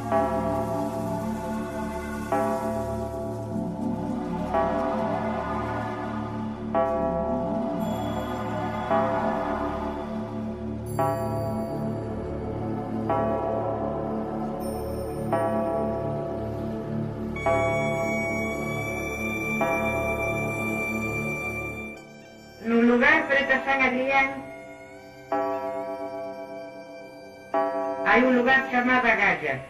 Nun lugar preto a San Adrián hai un lugar chamado Agalla.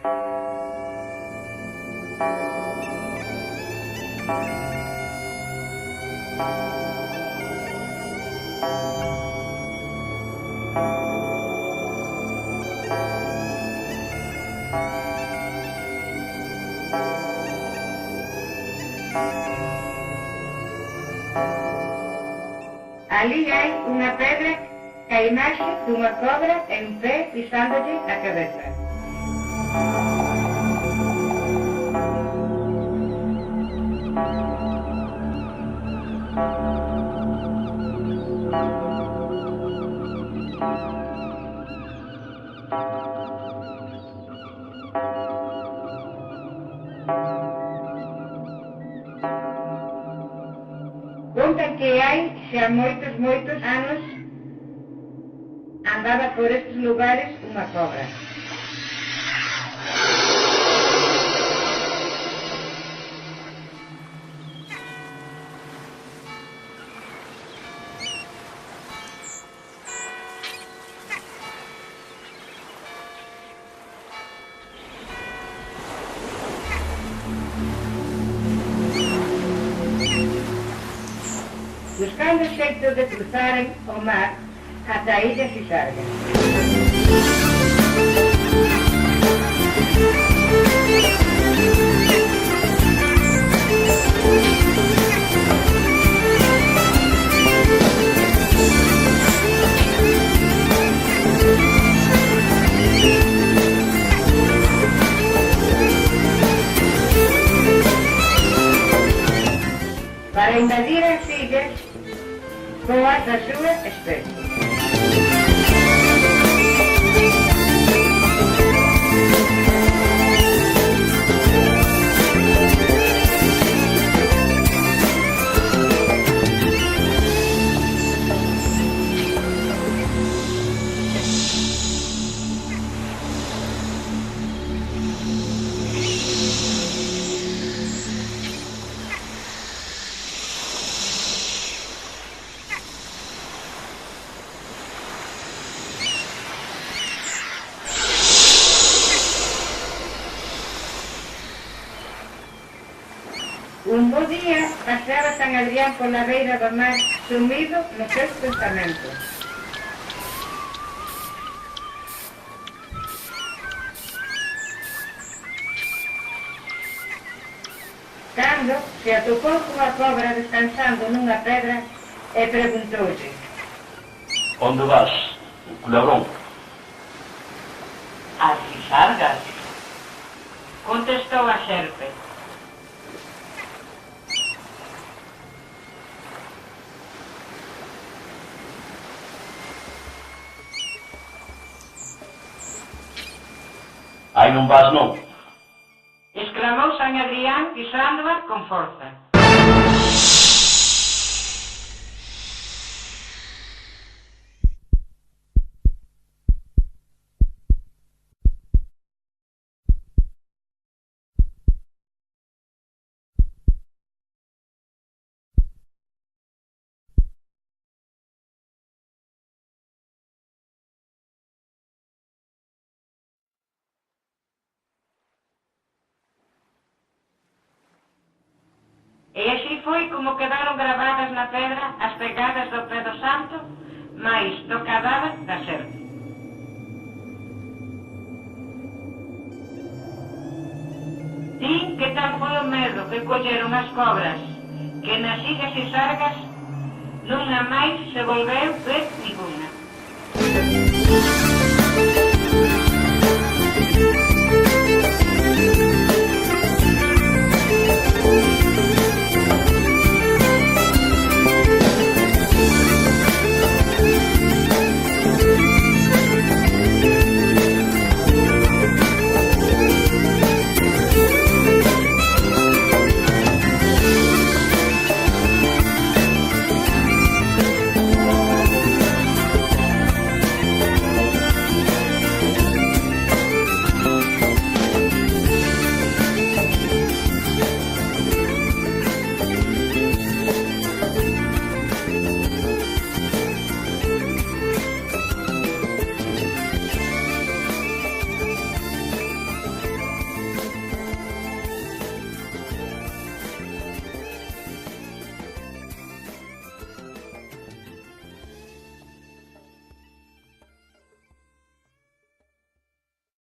Ali hai unha pedra ca imaxe dunha cobra en pé pisándolle a cabeza. Contan que hai xa moitos anos andaba por estes lugares unha cobra. Buscando xeito de cruzaren o mar ata a illa Xisarga. Para invadir as illas coas da súa especie. Un bo día paseaba San Adrián pola beira do mar sumido nos seus pensamentos. Cando se atopou cunha cobra descansando nunha pedra e preguntoulle: Onde vas, culebrón? As Xisargas, contestou a xerpe. Aí non vas, non? Exclamou San Adrián pisándoa con forza. E así foi como quedaron gravadas na pedra as pegadas do pé do santo, mais do cadáver da serpe. Din que tal foi o medo que colleron as cobras, que nas illas Xisargas nunha máis se volveu ver ninguna.